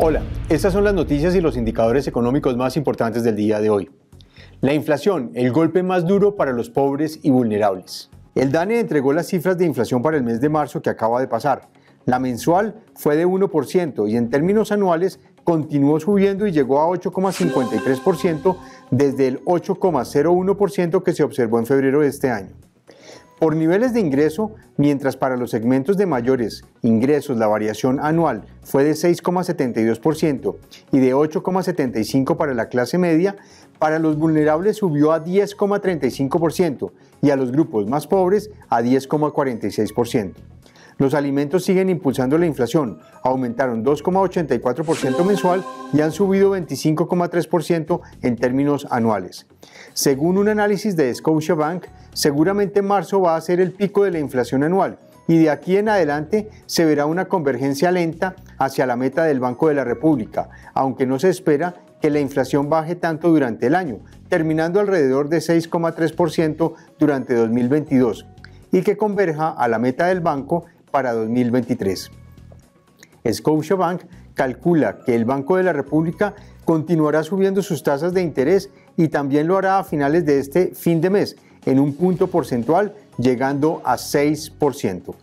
Hola, estas son las noticias y los indicadores económicos más importantes del día de hoy. La inflación, el golpe más duro para los pobres y vulnerables. El DANE entregó las cifras de inflación para el mes de marzo que acaba de pasar. La mensual fue de 1% y en términos anuales continuó subiendo y llegó a 8,53% desde el 8,01% que se observó en febrero de este año. Por niveles de ingreso, mientras para los segmentos de mayores ingresos la variación anual fue de 6,72% y de 8,75% para la clase media, para los vulnerables subió a 10,35% y a los grupos más pobres a 10,46%. Los alimentos siguen impulsando la inflación, aumentaron 2,84% mensual y han subido 25,3% en términos anuales. Según un análisis de Scotiabank, seguramente marzo va a ser el pico de la inflación anual y de aquí en adelante se verá una convergencia lenta hacia la meta del Banco de la República, aunque no se espera que la inflación baje tanto durante el año, terminando alrededor de 6,3% durante 2022 y que converja a la meta del banco para 2023. Scotiabank calcula que el Banco de la República continuará subiendo sus tasas de interés y también lo hará a finales de este fin de mes, en un punto porcentual, llegando a 6%.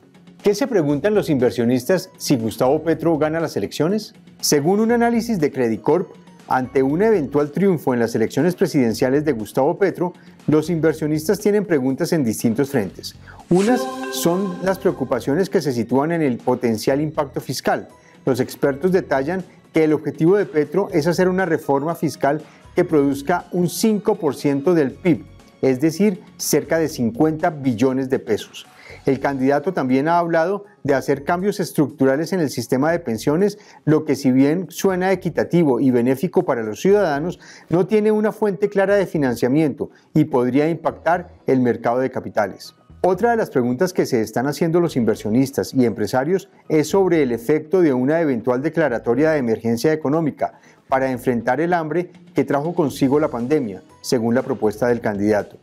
¿Qué se preguntan los inversionistas si Gustavo Petro gana las elecciones? Según un análisis de Credit Corp, ante un eventual triunfo en las elecciones presidenciales de Gustavo Petro, los inversionistas tienen preguntas en distintos frentes. Unas son las preocupaciones que se sitúan en el potencial impacto fiscal. Los expertos detallan que el objetivo de Petro es hacer una reforma fiscal que produzca un 5% del PIB, es decir, cerca de 50 billones de pesos. El candidato también ha hablado de hacer cambios estructurales en el sistema de pensiones, lo que si bien suena equitativo y benéfico para los ciudadanos, no tiene una fuente clara de financiamiento y podría impactar el mercado de capitales. Otra de las preguntas que se están haciendo los inversionistas y empresarios es sobre el efecto de una eventual declaratoria de emergencia económica para enfrentar el hambre que trajo consigo la pandemia, según la propuesta del candidato.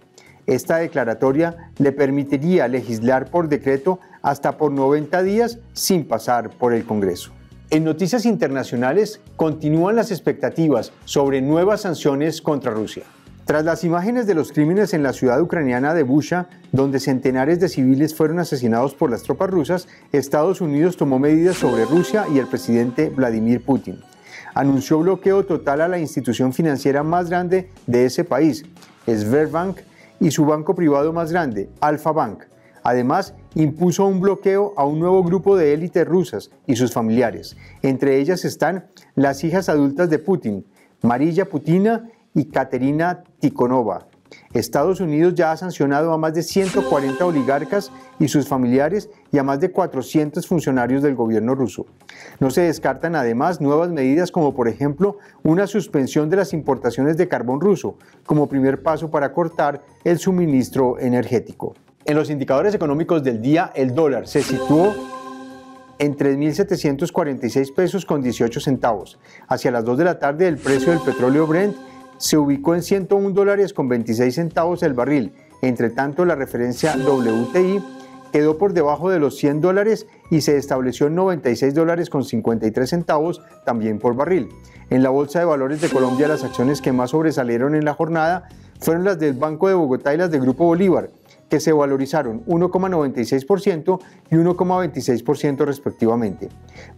Esta declaratoria le permitiría legislar por decreto hasta por 90 días sin pasar por el Congreso. En noticias internacionales, continúan las expectativas sobre nuevas sanciones contra Rusia. Tras las imágenes de los crímenes en la ciudad ucraniana de Bucha, donde centenares de civiles fueron asesinados por las tropas rusas, Estados Unidos tomó medidas sobre Rusia y el presidente Vladimir Putin. Anunció bloqueo total a la institución financiera más grande de ese país, Sberbank, y su banco privado más grande, Alfa Bank. Además, impuso un bloqueo a un nuevo grupo de élites rusas y sus familiares. Entre ellas están las hijas adultas de Putin, Mariya Putina y Katerina Tikhonova. Estados Unidos ya ha sancionado a más de 140 oligarcas y sus familiares y a más de 400 funcionarios del gobierno ruso. No se descartan además nuevas medidas como por ejemplo una suspensión de las importaciones de carbón ruso como primer paso para cortar el suministro energético. En los indicadores económicos del día, el dólar se situó en 3.746 pesos con 18 centavos. Hacia las 2 de la tarde el precio del petróleo Brent se ubicó en $101 con 26 centavos el barril. Entre tanto, la referencia WTI quedó por debajo de los $100 y se estableció en $96 con 53 centavos también por barril. En la Bolsa de Valores de Colombia, las acciones que más sobresalieron en la jornada fueron las del Banco de Bogotá y las del Grupo Bolívar, que se valorizaron 1,96% y 1,26% respectivamente.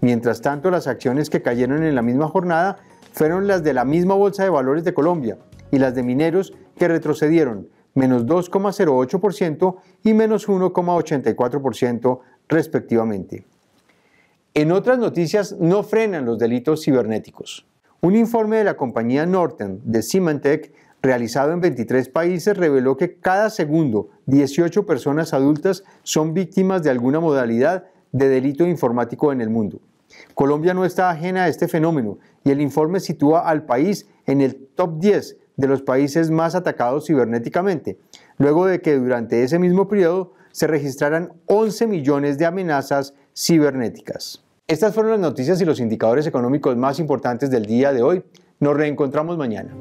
Mientras tanto, las acciones que cayeron en la misma jornada fueron las de la misma Bolsa de Valores de Colombia y las de mineros, que retrocedieron menos 2,08% y menos 1,84% respectivamente. En otras noticias, no frenan los delitos cibernéticos. Un informe de la compañía Norton de Symantec realizado en 23 países reveló que cada segundo 18 personas adultas son víctimas de alguna modalidad de delito informático en el mundo. Colombia no está ajena a este fenómeno y el informe sitúa al país en el top 10 de los países más atacados cibernéticamente, luego de que durante ese mismo periodo se registraran 11 millones de amenazas cibernéticas. Estas fueron las noticias y los indicadores económicos más importantes del día de hoy. Nos reencontramos mañana.